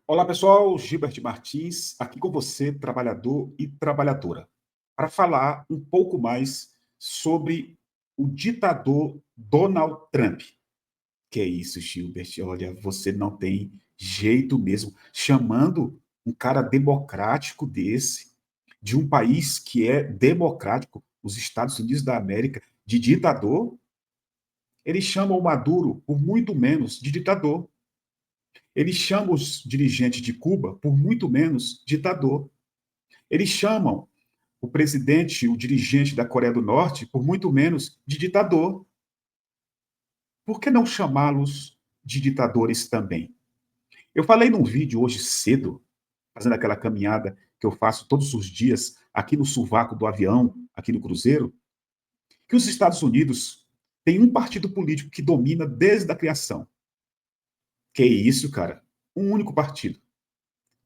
Olá, pessoal. Gilbert Martins, aqui com você, trabalhador e trabalhadora, para falar um pouco mais sobre o ditador Donald Trump. Que é isso, Gilbert? Olha, você não tem jeito mesmo. Chamando um cara democrático desse, de um país que é democrático, os Estados Unidos da América, de ditador, eles chamam o Maduro por muito menos de ditador. Eles chamam os dirigentes de Cuba por muito menos ditador. Eles chamam o presidente, o dirigente da Coreia do Norte, por muito menos de ditador. Por que não chamá-los de ditadores também? Eu falei num vídeo hoje cedo, fazendo aquela caminhada que eu faço todos os dias aqui no sovaco do avião, aqui no cruzeiro, que os Estados Unidos têm um partido político que domina desde a criação. Que é isso, cara? Um único partido,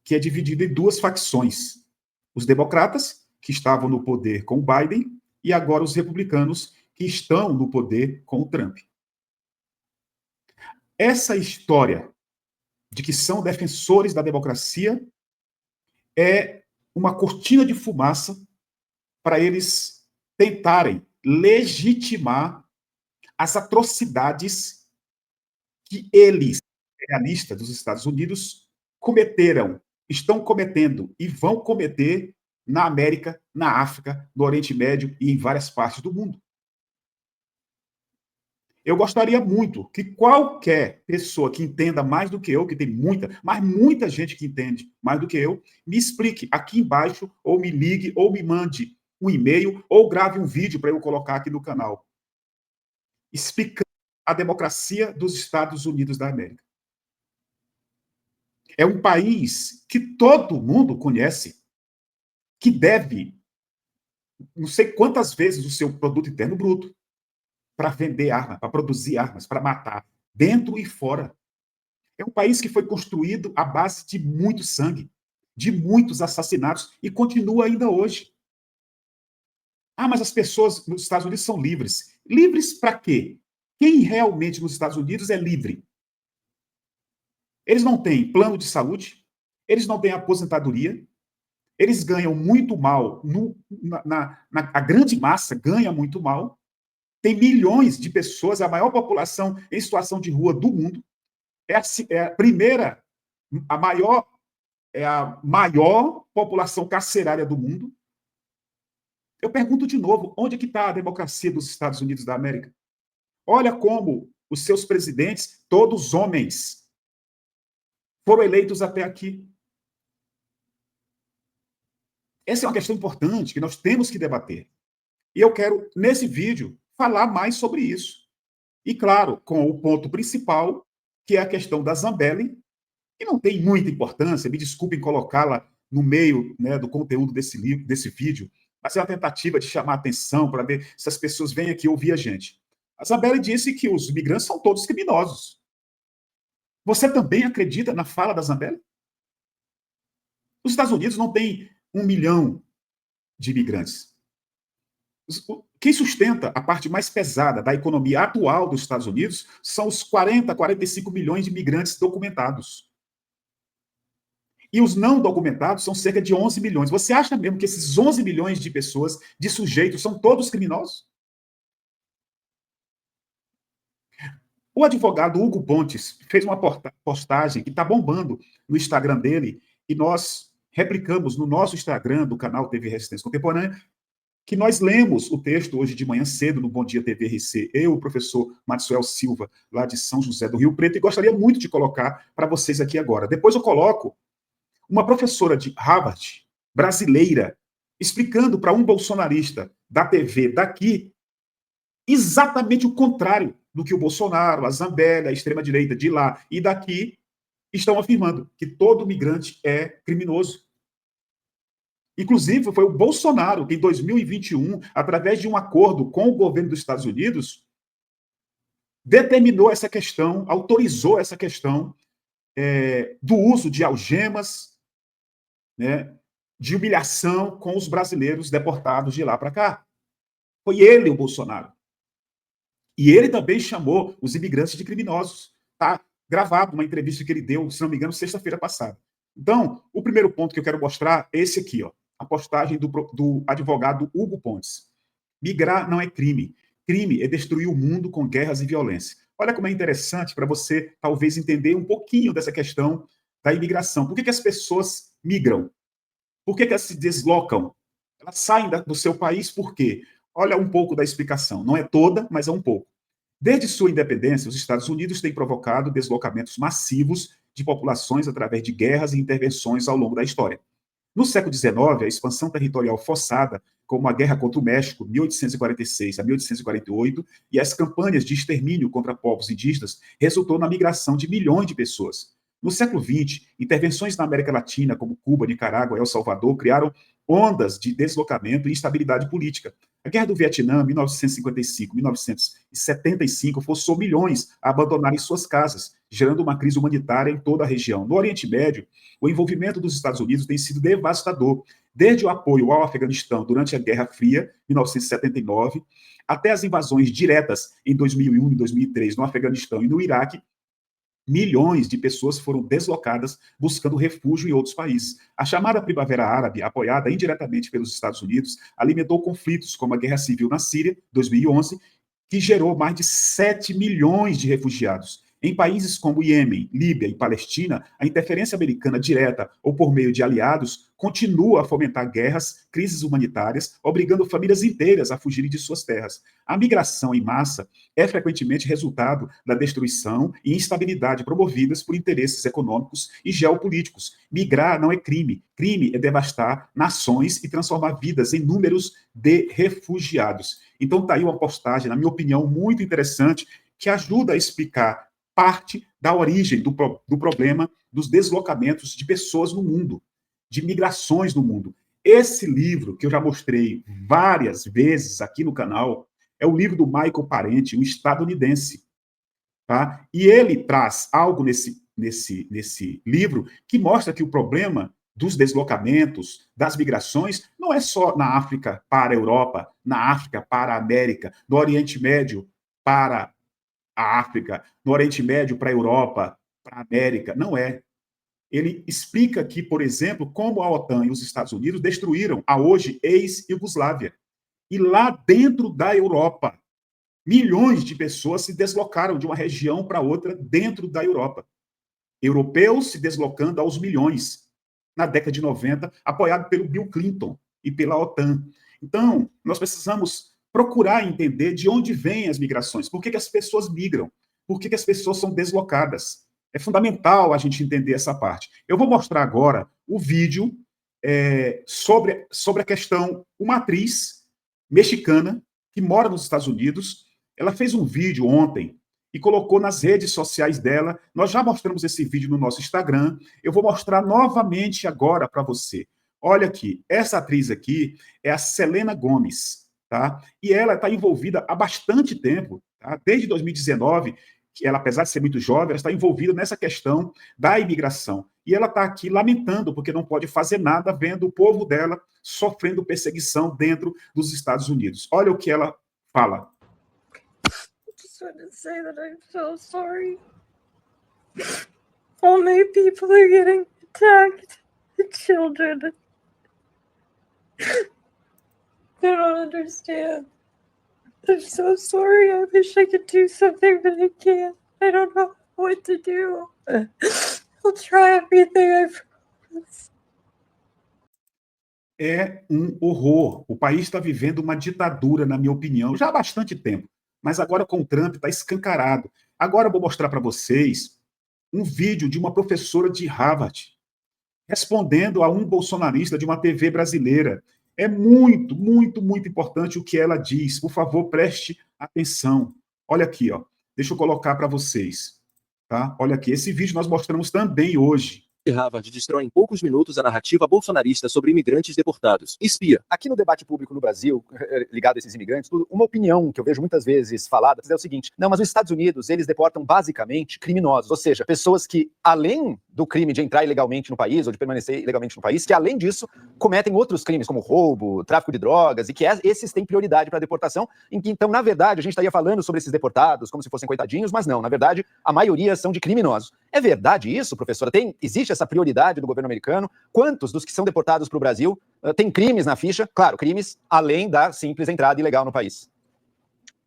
que é dividido em duas facções. Os democratas, que estavam no poder com o Biden, e agora os republicanos, que estão no poder com o Trump. Essa história de que são defensores da democracia é uma cortina de fumaça para eles tentarem legitimar as atrocidades que eles, imperialistas dos Estados Unidos, cometeram, estão cometendo e vão cometer na América, na África, no Oriente Médio e em várias partes do mundo. Eu gostaria muito que qualquer pessoa que entenda mais do que eu, que tem muita, mas muita gente que entende mais do que eu, me explique aqui embaixo, ou me ligue, ou me mande um e-mail, ou grave um vídeo para eu colocar aqui no canal, explicando a democracia dos Estados Unidos da América. É um país que todo mundo conhece, que deve não sei quantas vezes o seu produto interno bruto para vender armas, para produzir armas, para matar, dentro e fora. É um país que foi construído à base de muito sangue, de muitos assassinatos, e continua ainda hoje. Ah, mas as pessoas nos Estados Unidos são livres. Livres para quê? Quem realmente nos Estados Unidos é livre? Eles não têm plano de saúde, eles não têm aposentadoria, eles ganham muito mal, a grande massa ganha muito mal, tem milhões de pessoas, a maior população em situação de rua do mundo, é a primeira, a maior é a maior população carcerária do mundo. Eu pergunto de novo, onde é que está a democracia dos Estados Unidos da América? Olha como os seus presidentes, todos homens, foram eleitos até aqui. Essa é uma questão importante que nós temos que debater. E eu quero, nesse vídeo, falar mais sobre isso. E, claro, com o ponto principal, que é a questão da Zambelli, que não tem muita importância, me desculpem colocá-la no meio, né, do conteúdo desse livro, desse vídeo, mas é uma tentativa de chamar a atenção para ver se as pessoas vêm aqui ouvir a gente. A Zambelli disse que os imigrantes são todos criminosos. Você também acredita na fala da Zambelli? Os Estados Unidos não têm 1 milhão de imigrantes. Quem sustenta a parte mais pesada da economia atual dos Estados Unidos são os 40, 45 milhões de imigrantes documentados. E os não documentados são cerca de 11 milhões. Você acha mesmo que esses 11 milhões de pessoas, de sujeitos, são todos criminosos? O advogado Hugo Pontes fez uma postagem que está bombando no Instagram dele, e nós replicamos no nosso Instagram do canal TV Resistência Contemporânea, que nós lemos o texto hoje de manhã cedo no Bom Dia TV RC, eu, o professor Maxwell Silva, lá de São José do Rio Preto, e gostaria muito de colocar para vocês aqui agora. Depois eu coloco uma professora de Harvard, brasileira, explicando para um bolsonarista da TV daqui exatamente o contrário do que o Bolsonaro, a Zambelli, a extrema-direita de lá e daqui estão afirmando, que todo migrante é criminoso. Inclusive, foi o Bolsonaro que, em 2021, através de um acordo com o governo dos Estados Unidos, determinou essa questão, autorizou essa questão do uso de algemas, né, de humilhação com os brasileiros deportados de lá para cá. Foi ele, o Bolsonaro. E ele também chamou os imigrantes de criminosos. Tá? gravado, uma entrevista que ele deu, se não me engano, sexta-feira passada. Então, o primeiro ponto que eu quero mostrar é esse aqui, ó, a postagem do advogado Hugo Pontes. Migrar não é crime. Crime é destruir o mundo com guerras e violência. Olha como é interessante para você, talvez, entender um pouquinho dessa questão da imigração. Por que as pessoas migram? Por que elas se deslocam? Elas saem do seu país por quê? Olha um pouco da explicação. Não é toda, mas é um pouco. Desde sua independência, os Estados Unidos têm provocado deslocamentos massivos de populações através de guerras e intervenções ao longo da história. No século XIX, a expansão territorial forçada, como a Guerra contra o México, 1846 a 1848, e as campanhas de extermínio contra povos indígenas, resultou na migração de milhões de pessoas. No século XX, intervenções na América Latina, como Cuba, Nicarágua e El Salvador, criaram ondas de deslocamento e instabilidade política. A Guerra do Vietnã, 1955-1975, forçou milhões a abandonarem suas casas, gerando uma crise humanitária em toda a região. No Oriente Médio, o envolvimento dos Estados Unidos tem sido devastador, desde o apoio ao Afeganistão durante a Guerra Fria, 1979, até as invasões diretas em 2001 e 2003 no Afeganistão e no Iraque. Milhões de pessoas foram deslocadas buscando refúgio em outros países. A chamada Primavera Árabe, apoiada indiretamente pelos Estados Unidos, alimentou conflitos como a Guerra Civil na Síria, 2011, que gerou mais de 7 milhões de refugiados. Em países como Iêmen, Líbia e Palestina, a interferência americana direta ou por meio de aliados continua a fomentar guerras, crises humanitárias, obrigando famílias inteiras a fugirem de suas terras. A migração em massa é frequentemente resultado da destruição e instabilidade promovidas por interesses econômicos e geopolíticos. Migrar não é crime. Crime é devastar nações e transformar vidas em números de refugiados. Então está aí uma postagem, na minha opinião, muito interessante, que ajuda a explicar parte da origem do problema dos deslocamentos de pessoas no mundo, de migrações no mundo. Esse livro, que eu já mostrei várias vezes aqui no canal, é o livro do Michael Parenti, um estadunidense. Tá? E ele traz algo nesse livro que mostra que o problema dos deslocamentos, das migrações, não é só na África para a Europa, na África para a América, no Oriente Médio para a África, no Oriente Médio para a Europa, para a América. Não é. Ele explica que, por exemplo, como a OTAN e os Estados Unidos destruíram a hoje ex-Iugoslávia. E lá dentro da Europa, milhões de pessoas se deslocaram de uma região para outra dentro da Europa. Europeus se deslocando aos milhões na década de 90, apoiado pelo Bill Clinton e pela OTAN. Então, nós precisamos procurar entender de onde vêm as migrações, por que as pessoas migram, por que as pessoas são deslocadas. É fundamental a gente entender essa parte. Eu vou mostrar agora o vídeo sobre a questão, uma atriz mexicana que mora nos Estados Unidos. Ela fez um vídeo ontem e colocou nas redes sociais dela. Nós já mostramos esse vídeo no nosso Instagram. Eu vou mostrar novamente agora para você. Olha aqui, essa atriz aqui é a Selena Gomez, tá? E ela está envolvida há bastante tempo, tá? Desde 2019, que ela, apesar de ser muito jovem, ela está envolvida nessa questão da imigração. E ela está aqui lamentando, porque não pode fazer nada vendo o povo dela sofrendo perseguição dentro dos Estados Unidos. Olha o que ela fala. Just want to say that I'm so sorry. All my people are getting attacked. The children. They don't understand. I'm so sorry. I wish I could do something, but I can't. I don't know what to do. I'll try everything I promise. É um horror. O país está vivendo uma ditadura, na minha opinião, já há bastante tempo. Mas agora com o Trump está escancarado. Agora eu vou mostrar para vocês um vídeo de uma professora de Harvard respondendo a um bolsonarista de uma TV brasileira. É muito, muito, muito importante o que ela diz. Por favor, preste atenção. Olha aqui, ó. Deixa eu colocar para vocês. Tá? Olha aqui, esse vídeo nós mostramos também hoje. Harvard destrói em poucos minutos a narrativa bolsonarista sobre imigrantes deportados. Espia. Aqui no debate público no Brasil, ligado a esses imigrantes, uma opinião que eu vejo muitas vezes falada é o seguinte: não, mas os Estados Unidos, eles deportam basicamente criminosos, ou seja, pessoas que, além do crime de entrar ilegalmente no país ou de permanecer ilegalmente no país, que além disso cometem outros crimes como roubo, tráfico de drogas, e que esses têm prioridade para deportação. Então, na verdade, a gente estaria falando sobre esses deportados como se fossem coitadinhos, mas não, na verdade, a maioria são de criminosos. É verdade isso, professora? Existe essa prioridade do governo americano? Quantos dos que são deportados para o Brasil têm crimes na ficha? Claro, crimes além da simples entrada ilegal no país.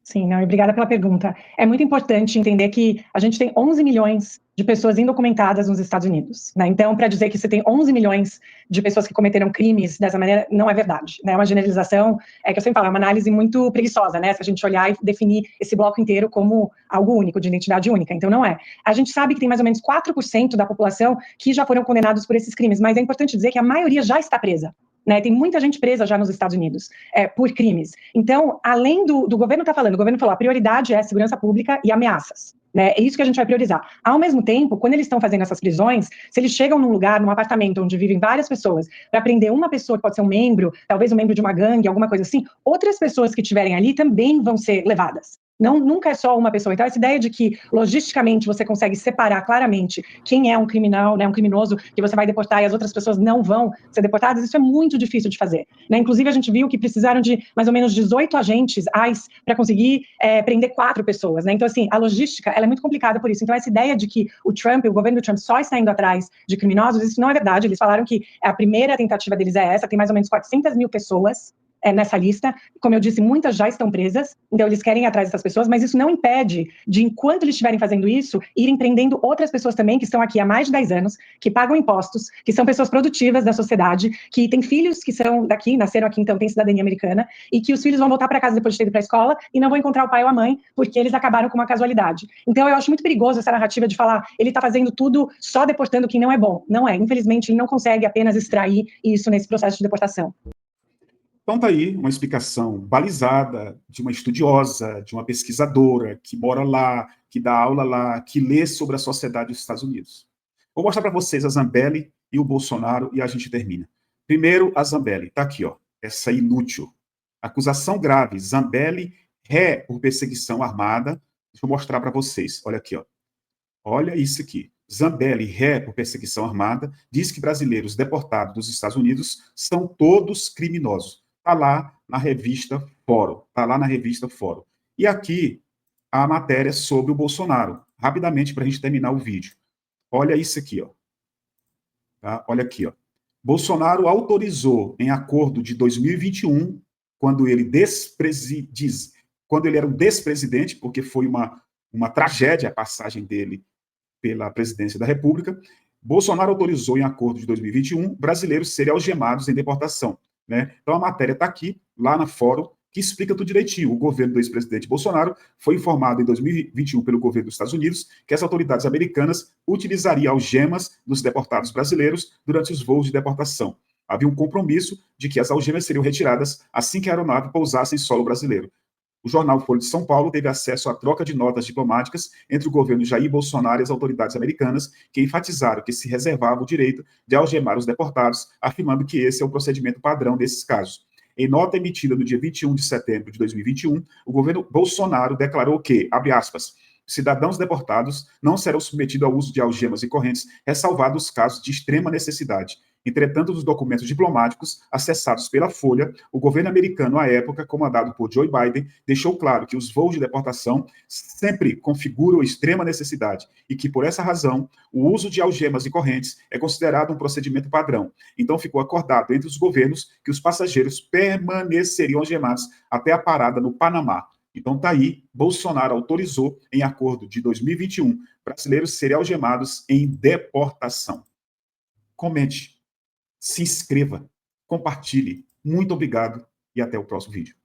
Sim, não, obrigada pela pergunta. É muito importante entender que a gente tem 11 milhões de pessoas indocumentadas nos Estados Unidos, né? Então, para dizer que você tem 11 milhões de pessoas que cometeram crimes dessa maneira, não é verdade, né? É uma generalização, que eu sempre falo, é uma análise muito preguiçosa, né? Se a gente olhar e definir esse bloco inteiro como algo único, de identidade única. Então, não é. A gente sabe que tem mais ou menos 4% da população que já foram condenados por esses crimes, mas é importante dizer que a maioria já está presa. Né, tem muita gente presa já nos Estados Unidos por crimes. Então, além do governo estar falando, o governo falou, a prioridade é a segurança pública e ameaças. Né, é isso que a gente vai priorizar. Ao mesmo tempo, quando eles estão fazendo essas prisões, se eles chegam num lugar, num apartamento onde vivem várias pessoas, para prender uma pessoa que pode ser um membro, talvez um membro de uma gangue, alguma coisa assim, outras pessoas que estiverem ali também vão ser levadas. Não, nunca é só uma pessoa. Então, essa ideia de que, logisticamente, você consegue separar claramente quem é um criminal, né, um criminoso, que você vai deportar e as outras pessoas não vão ser deportadas, isso é muito difícil de fazer. Né? Inclusive, a gente viu que precisaram de mais ou menos 18 agentes ICE para conseguir prender 4 pessoas. Né? Então, assim, a logística ela é muito complicada por isso. Então, essa ideia de que o governo do Trump só está indo atrás de criminosos, isso não é verdade. Eles falaram que a primeira tentativa deles é essa, tem mais ou menos 400 mil pessoas nessa lista. Como eu disse, muitas já estão presas, então eles querem ir atrás dessas pessoas, mas isso não impede de, enquanto eles estiverem fazendo isso, irem prendendo outras pessoas também que estão aqui há mais de 10 anos, que pagam impostos, que são pessoas produtivas da sociedade, que têm filhos que são daqui, nasceram aqui, então têm cidadania americana, e que os filhos vão voltar para casa depois de ter ido para a escola e não vão encontrar o pai ou a mãe, porque eles acabaram com uma casualidade. Então eu acho muito perigoso essa narrativa de falar, ele está fazendo tudo só deportando quem não é bom. Não é, infelizmente ele não consegue apenas extrair isso nesse processo de deportação. Então está aí uma explicação balizada de uma estudiosa, de uma pesquisadora que mora lá, que dá aula lá, que lê sobre a sociedade dos Estados Unidos. Vou mostrar para vocês a Zambelli e o Bolsonaro e a gente termina. Primeiro, a Zambelli. Está aqui, ó, essa inútil. Acusação grave. Zambelli, ré por perseguição armada. Deixa eu mostrar para vocês. Olha aqui, ó. Olha isso aqui. Zambelli, ré por perseguição armada, diz que brasileiros deportados dos Estados Unidos são todos criminosos. Está lá na revista Fórum. Está lá na revista Fórum. E aqui a matéria sobre o Bolsonaro. Rapidamente, para a gente terminar o vídeo. Olha isso aqui, ó. Tá? Olha aqui, ó. Bolsonaro autorizou, em acordo de 2021, quando ele era um despresidente, porque foi uma tragédia a passagem dele pela presidência da República, Bolsonaro autorizou, em acordo de 2021, brasileiros serem algemados em deportação. Né? Então, a matéria está aqui, lá na Fórum, que explica tudo direitinho. O governo do ex-presidente Bolsonaro foi informado em 2021 pelo governo dos Estados Unidos que as autoridades americanas utilizariam algemas dos deportados brasileiros durante os voos de deportação. Havia um compromisso de que as algemas seriam retiradas assim que a aeronave pousasse em solo brasileiro. O jornal Folha de São Paulo teve acesso à troca de notas diplomáticas entre o governo Jair Bolsonaro e as autoridades americanas, que enfatizaram que se reservava o direito de algemar os deportados, afirmando que esse é o procedimento padrão desses casos. Em nota emitida no dia 21 de setembro de 2021, o governo Bolsonaro declarou que, abre aspas, cidadãos deportados não serão submetidos ao uso de algemas e correntes, ressalvados os casos de extrema necessidade. Entretanto, nos documentos diplomáticos acessados pela Folha, o governo americano, à época, comandado por Joe Biden, deixou claro que os voos de deportação sempre configuram extrema necessidade e que, por essa razão, o uso de algemas e correntes é considerado um procedimento padrão. Então, ficou acordado entre os governos que os passageiros permaneceriam algemados até a parada no Panamá. Então, está aí, Bolsonaro autorizou, em acordo de 2021, brasileiros serem algemados em deportação. Comente. Se inscreva, compartilhe. Muito obrigado e até o próximo vídeo.